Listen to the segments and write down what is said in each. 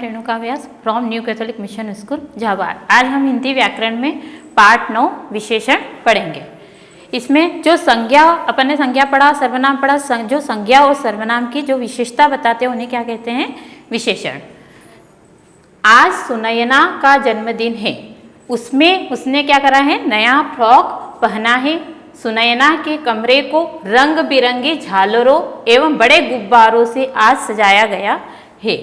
Renuka Vyas from New Catholic Mission school Jhabad. आज हम हिंदी व्याकरण में पार्ट 9 विशेषण पढ़ेंगे। इसमें जो संज्ञा अपन ने संज्ञा पढ़ा, सर्वनाम पढ़ा, जो संज्ञा और सर्वनाम की जो विशेषता बताते हैं उन्हें क्या कहते हैं? विशेषण। आज सुनयना का जन्मदिन है, उसमें उसने क्या करा है? नया फ्रॉक पहना है। सुनयना के कमरे को रंग बिरंगी झालरों एवं बड़े गुब्बारों से आज सजाया गया है।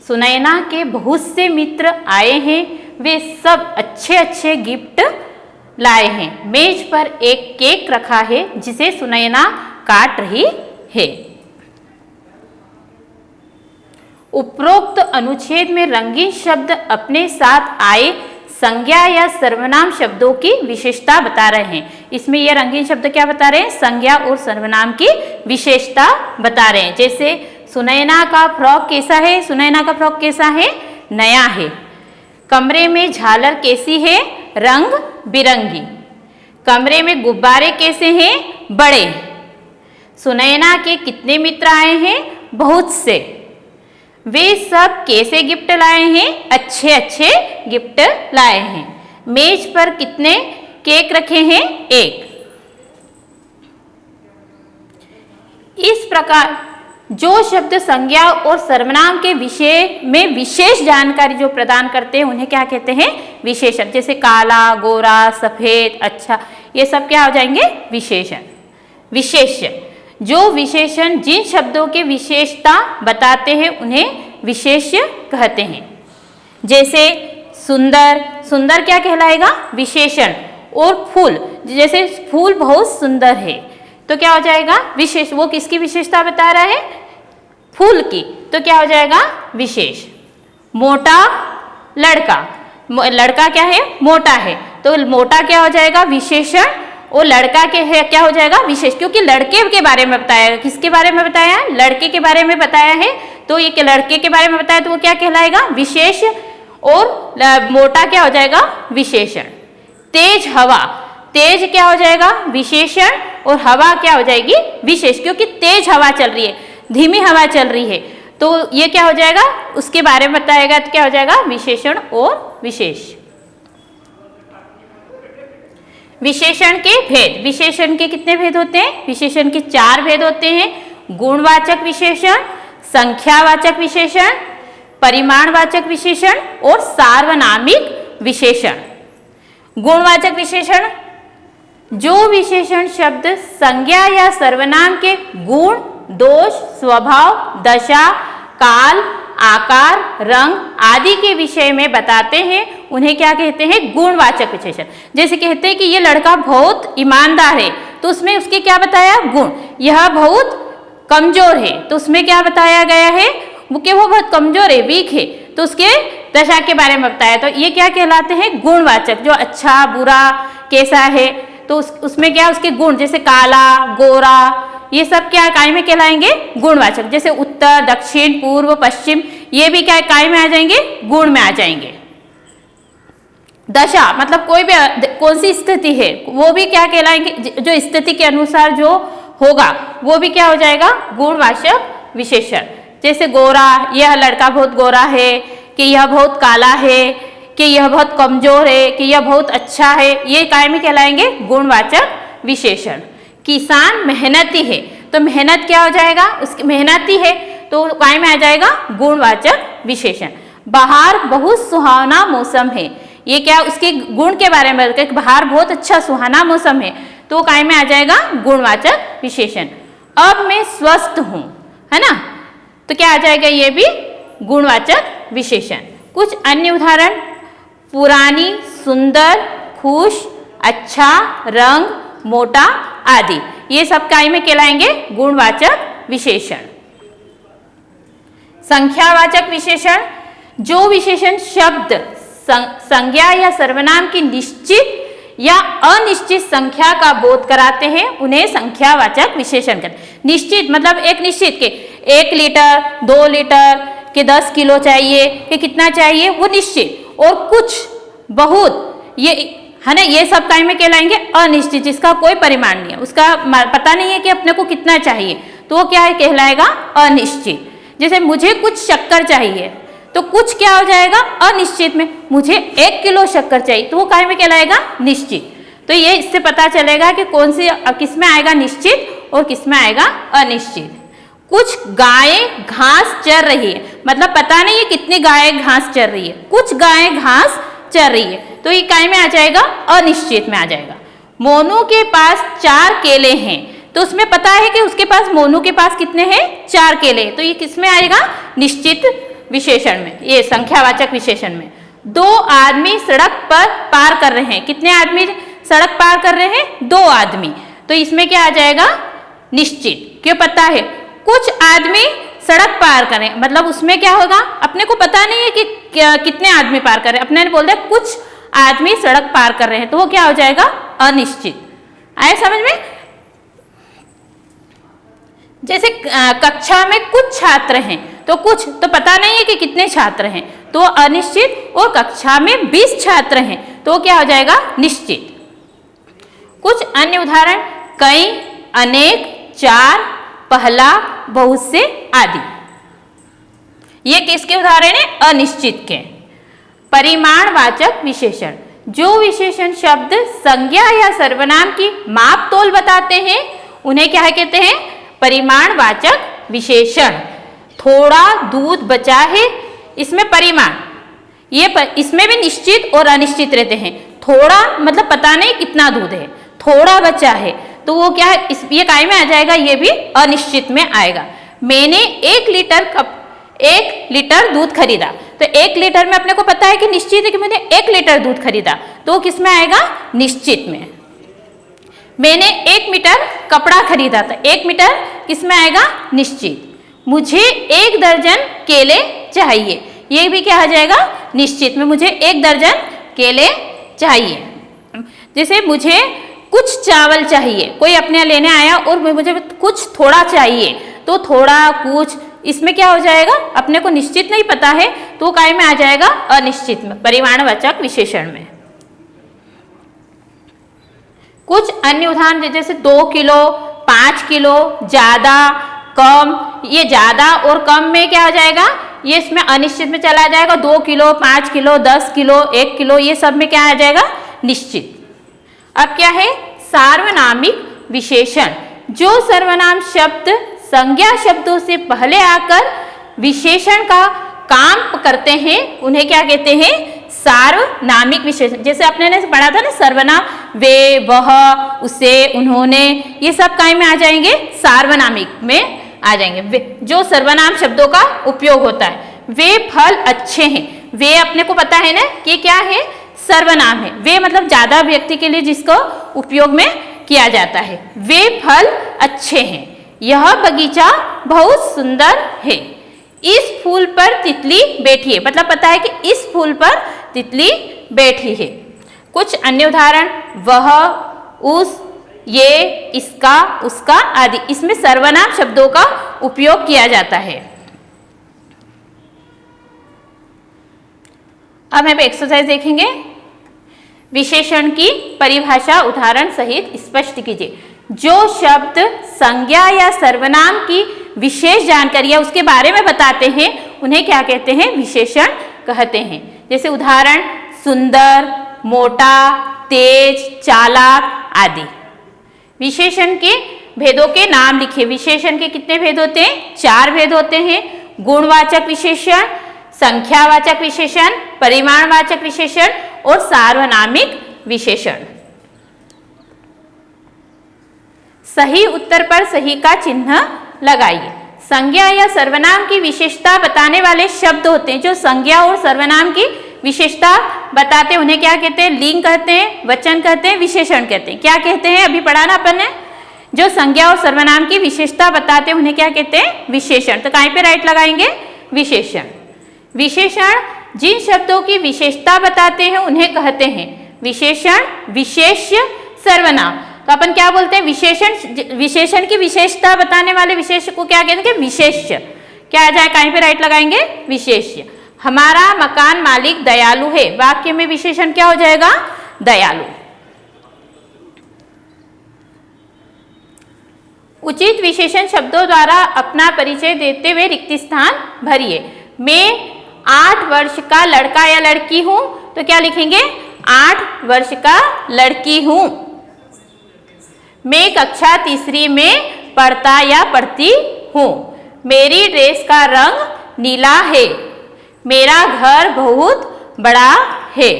सुनयना के बहुत से मित्र आए हैं, वे सब अच्छे अच्छे गिफ्ट लाए हैं। मेज पर एक केक रखा है जिसे सुनयना काट रही है। उपरोक्त अनुच्छेद में रंगीन शब्द अपने साथ आए संज्ञा या सर्वनाम शब्दों की विशेषता बता रहे हैं। इसमें यह रंगीन शब्द क्या बता रहे हैं? संज्ञा और सर्वनाम की विशेषता बता रहे हैं। जैसे सुनयना का फ्रॉक कैसा है? सुनयना का फ्रॉक कैसा है? नया है। कमरे में झालर कैसी है? रंग बिरंगी। कमरे में गुब्बारे कैसे हैं? बड़े। सुनयना के कितने मित्र आए हैं? बहुत से। वे सब कैसे गिफ्ट लाए हैं? अच्छे अच्छे गिफ्ट लाए हैं। मेज पर कितने केक रखे हैं? एक। इस प्रकार जो शब्द संज्ञा और सर्वनाम के विषय में विशेष जानकारी जो प्रदान करते हैं उन्हें क्या कहते हैं? विशेषण। जैसे काला, गोरा, सफेद, अच्छा, ये सब क्या हो जाएंगे? विशेषण। विशेष्य। जो विशेषण जिन शब्दों की विशेषता बताते हैं उन्हें विशेष्य कहते हैं। जैसे सुंदर, सुंदर क्या कहलाएगा? विशेषण। और फूल, जैसे फूल बहुत सुंदर है तो क्या हो जाएगा? विशेष। वो किसकी विशेषता बता रहा है? फूल की, तो क्या हो जाएगा? विशेष। मोटा, लड़का, लड़का क्या है? मोटा है, तो मोटा क्या हो जाएगा? विशेषण। और लड़का के है क्या हो जाएगा? विशेष, क्योंकि लड़के के बारे में बताया। किसके बारे में बताया? लड़के के बारे में बताया है, तो ये लड़के के बारे में बताया तो वो क्या कहलाएगा? विशेष। और मोटा क्या हो जाएगा? विशेषण। तेज हवा, तेज क्या हो जाएगा? विशेषण। और हवा क्या हो जाएगी? विशेष, क्योंकि तेज हवा चल रही है, धीमी हवा चल रही है, तो ये क्या हो जाएगा? उसके बारे में बताएगा तो क्या हो जाएगा? विशेषण और विशेष। विशेषण के भेद। विशेषण के कितने भेद होते हैं? विशेषण के 4 भेद होते हैं। गुणवाचक विशेषण, संख्यावाचक विशेषण, परिमाणवाचक विशेषण और सार्वनामिक विशेषण। गुणवाचक विशेषण, जो विशेषण शब्द संज्ञा या सर्वनाम के गुण, दोष, स्वभाव, दशा, काल, आकार, रंग आदि के विषय में बताते हैं उन्हें क्या कहते हैं? गुणवाचक विशेषण। जैसे कहते हैं कि ये लड़का बहुत ईमानदार है, तो उसमें उसके क्या बताया? गुण। यह बहुत कमजोर है, तो उसमें क्या बताया गया है? कि वो बहुत कमजोर है, वीक है, तो उसके दशा के बारे में बताया। तो ये क्या कहलाते हैं? गुणवाचक। जो अच्छा, बुरा, कैसा है, तो उसमें क्या उसके गुण, जैसे काला, गोरा, ये सब क्या काय में कहलाएंगे? गुणवाचक। जैसे उत्तर, दक्षिण, पूर्व, पश्चिम, ये भी क्या काय में आ जाएंगे? गुण में आ जाएंगे। दशा मतलब कोई भी कौन सी स्थिति है वो भी क्या कहलाएंगे? जो स्थिति के अनुसार जो होगा वो भी क्या हो जाएगा? गुणवाचक विशेषण। जैसे गोरा, यह लड़का बहुत गोरा है, कि यह बहुत काला है, कि यह बहुत कमजोर है, कि यह बहुत अच्छा है, ये काय में कहलाएंगे? गुणवाचक विशेषण। किसान मेहनती है, तो मेहनत क्या हो जाएगा? उसकी मेहनती है, तो काय में आ जाएगा? गुणवाचक विशेषण। बाहर बहुत सुहावना मौसम है, ये क्या उसके गुण के बारे में? बाहर बहुत अच्छा सुहाना मौसम है, तो काय में आ जाएगा? गुणवाचक विशेषण। अब मैं स्वस्थ हूँ, है ना, तो क्या आ जाएगा? ये भी गुणवाचक विशेषण। कुछ अन्य उदाहरण: पुरानी, सुंदर, खुश, अच्छा, रंग, मोटा आदि, ये सब काय में कहलाएंगे? गुणवाचक विशेषण। संख्यावाचक विशेषण, जो विशेषण शब्द संज्ञा या सर्वनाम की निश्चित या अनिश्चित संख्या का बोध कराते हैं उन्हें संख्यावाचक विशेषण कहते हैं। निश्चित मतलब एक निश्चित के 1 लीटर, 2 लीटर, के 10 किलो चाहिए, कि कितना चाहिए, वो निश्चित। और कुछ, बहुत, ये है ना, ये सब काय में कहलाएंगे? अनिश्चित, जिसका कोई परिमाण नहीं है, उसका पता नहीं है कि अपने को कितना चाहिए, तो वो क्या है? कहलाएगा अनिश्चित। जैसे मुझे कुछ शक्कर चाहिए, तो कुछ क्या हो जाएगा अनिश्चित में, मुझे 1 किलो शक्कर चाहिए तो वो काय में कहलाएगा निश्चित। तो ये इससे पता चलेगा कि कौन सी किस में आएगा निश्चित और किस में आएगा अनिश्चित। कुछ गायें घास चर रही है, मतलब पता नहीं है कितनी गायें घास चर रही है, कुछ गायें घास चर रही है, तो ये काय में आ जाएगा अनिश्चित में आ जाएगा। मोनू के पास 4 केले हैं, तो उसमें पता है कि उसके पास मोनू के पास कितने हैं 4 केले, तो ये किस में आएगा निश्चित विशेषण में, ये संख्यावाचक विशेषण में। 2 आदमी सड़क पर पार कर रहे हैं, कितने आदमी सड़क पार कर रहे हैं 2 आदमी, तो इसमें क्या आ जाएगा निश्चित। क्यों पता है कुछ आदमी सड़क पार कर रहे हैं, मतलब उसमें क्या होगा अपने को पता नहीं है कि कितने आदमी पार कर रहे हैं, अपने ने बोल दिया कुछ आदमी सड़क पार कर रहे हैं, तो वो क्या हो जाएगा अनिश्चित। आए समझ में। जैसे कक्षा में कुछ छात्र हैं, तो कुछ तो पता नहीं है कि कितने छात्र हैं, तो अनिश्चित, और कक्षा में 20 छात्र हैं तो क्या हो जाएगा निश्चित। कुछ अन्य उदाहरण कई, अनेक, 4, पहला, बहुत से आदि, ये किसके उदाहरण है अनिश्चित के। परिमाणवाचक विशेषण, जो विशेषण शब्द संज्ञा या सर्वनाम की माप तोल बताते हैं उन्हें क्या कहते हैं परिमाणवाचक विशेषण। थोड़ा दूध बचा है, इसमें परिमाण, इसमें भी निश्चित और अनिश्चित रहते हैं। थोड़ा मतलब पता नहीं कितना दूध है, थोड़ा बचा है तो वो क्या है ये काय में आ जाएगा, ये भी अनिश्चित में आएगा। मैंने 1 लीटर दूध खरीदा, तो 1 लीटर में अपने को पता है कि निश्चित है कि मैंने 1 लीटर दूध खरीदा, तो वो किस में आएगा निश्चित में। मैंने 1 मीटर कपड़ा खरीदा था, 1 मीटर किस में आएगा निश्चित। मुझे 1 दर्जन केले चाहिए, ये भी क्या आ जाएगा निश्चित में, मुझे 1 दर्जन केले चाहिए। जैसे मुझे कुछ चावल चाहिए, कोई अपने यहाँ लेने आया और मुझे कुछ थोड़ा चाहिए, तो थोड़ा कुछ इसमें क्या हो जाएगा अपने को निश्चित नहीं पता है, तो काय में आ जाएगा अनिश्चित में, परिमाणवाचक विशेषण में। कुछ अन्य उदाहरण जैसे 2 किलो, 5 किलो, ज्यादा, कम, ये ज्यादा और कम में क्या हो जाएगा, ये इसमें अनिश्चित में चला जाएगा। 2 किलो, 5 किलो, 10 किलो, 1 किलो, ये सब में क्या आ जाएगा निश्चित। अब क्या है सार्वनामिक विशेषण, जो सर्वनाम शब्द संज्ञा शब्दों से पहले आकर विशेषण का काम करते हैं उन्हें क्या कहते हैं सार्वनामिक विशेषण। जैसे अपने ने पढ़ा था ना सर्वनाम, वे, वह, उसे, उन्होंने, ये सब काय में आ जाएंगे सार्वनामिक में आ जाएंगे। जो सर्वनाम शब्दों का उपयोग होता है, वे फल अच्छे हैं, वे अपने को पता है ना कि क्या है सर्वनाम है, वे मतलब ज्यादा व्यक्ति के लिए जिसको उपयोग में किया जाता है। वे फल अच्छे हैं, यह बगीचा बहुत सुंदर है, इस फूल पर तितली बैठी है, मतलब पता है कि इस फूल पर तितली बैठी है। कुछ अन्य उदाहरण वह, उस, ये, इसका, उसका आदि, इसमें सर्वनाम शब्दों का उपयोग किया जाता है। अब हम एक्सरसाइज देखेंगे। विशेषण की परिभाषा उदाहरण सहित स्पष्ट कीजिए। जो शब्द संज्ञा या सर्वनाम की विशेष जानकारी है उसके बारे में बताते हैं उन्हें क्या कहते हैं विशेषण कहते हैं। जैसे उदाहरण सुंदर, मोटा, तेज, चालाक आदि। विशेषण के भेदों के नाम लिखिए। विशेषण के कितने भेद होते हैं 4 भेद होते हैं। गुणवाचक विशेषण, संख्यावाचक विशेषण, परिमाणवाचक विशेषण और सार्वनामिक विशेषण। सही उत्तर पर सही का चिन्ह लगाइए। संज्ञा या सर्वनाम की विशेषता बताने वाले शब्द होते हैं। जो संज्ञा और सर्वनाम की विशेषता बताते हैं उन्हें क्या कहते हैं लिंग कहते हैं, वचन कहते हैं, विशेषण कहते हैं। क्या कहते हैं अभी पढ़ा ना अपन ने। जो संज्ञा और सर्वनाम की विशेषता बताते हैं उन्हें क्या कहते हैं विशेषण। तो कहीं पे राइट लगाएंगे विशेषण। विशेषण जिन शब्दों की विशेषता बताते हैं उन्हें कहते हैं विशेषण, विशेष्य, सर्वनाम। तो अपन क्या बोलते हैं विशेषण, विशेषण की विशेषता बताने वाले विशेष को क्या कहते हैं विशेष्य। क्या आ जाए कहीं पे राइट लगाएंगे विशेष्य। हमारा मकान मालिक दयालु है, वाक्य में विशेषण क्या हो जाएगा दयालु। उचित विशेषण शब्दों द्वारा अपना परिचय देते हुए रिक्त स्थान भरिए। मैं 8 वर्ष का लड़का या लड़की हूं, तो क्या लिखेंगे? 8 वर्ष का लड़की हूं। मैं कक्षा तीसरी में पढ़ता या पढ़ती हूं। मेरी ड्रेस का रंग नीला है। मेरा घर बहुत बड़ा है।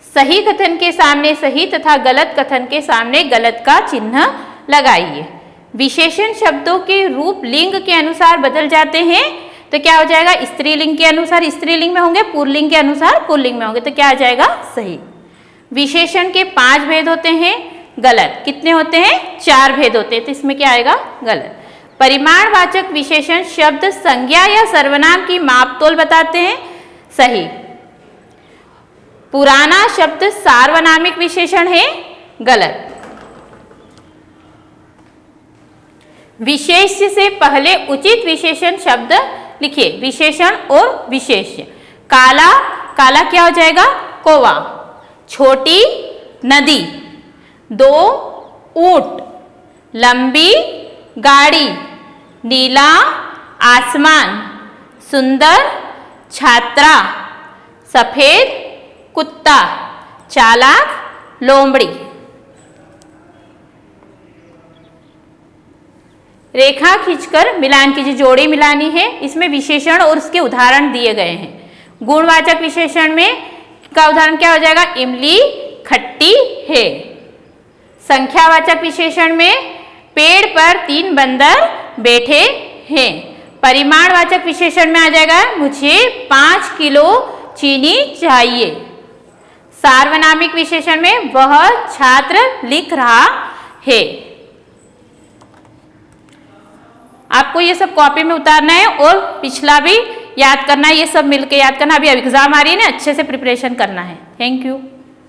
सही कथन के सामने सही तथा गलत कथन के सामने गलत का चिन्ह लगाइए। विशेषण शब्दों के रूप लिंग के अनुसार बदल जाते हैं, तो क्या हो जाएगा? स्त्रीलिंग के अनुसार स्त्रीलिंग में होंगे, पुल्लिंग के अनुसार पुल्लिंग में होंगे, तो क्या आ जाएगा? सही। विशेषण के 5 भेद होते हैं, गलत। कितने होते हैं? 4 भेद होते हैं, तो इसमें क्या आएगा? गलत। परिमाणवाचक विशेषण शब्द संज्ञा या सर्वनाम की मापतोल बताते हैं, सही। पुराना शब्द सार्वनामिक विशेषण है, गलत। विशेष्य से पहले उचित विशेषण शब्द लिखिए, विशेषण और विशेष्य। काला, काला क्या हो जाएगा? कौवा। छोटी नदी, 2 ऊंट, लंबी गाड़ी, नीला आसमान, सुंदर छात्रा, सफेद कुत्ता, चालाक लोमड़ी। रेखा खींचकर मिलान कीजिए, जोड़ी मिलानी है। इसमें विशेषण और उसके उदाहरण दिए गए हैं। गुणवाचक विशेषण में का उदाहरण क्या हो जाएगा? इमली खट्टी है। संख्यावाचक विशेषण में पेड़ पर 3 बंदर बैठे हैं। परिमाणवाचक विशेषण में आ जाएगा मुझे 5 किलो चीनी चाहिए। सार्वनामिक विशेषण में वह छात्र लिख रहा है। आपको ये सब कॉपी में उतारना है और पिछला भी याद करना है, ये सब मिलके याद करना। अभी एग्जाम आ रही है ना, अच्छे से प्रिपरेशन करना है। Thank you.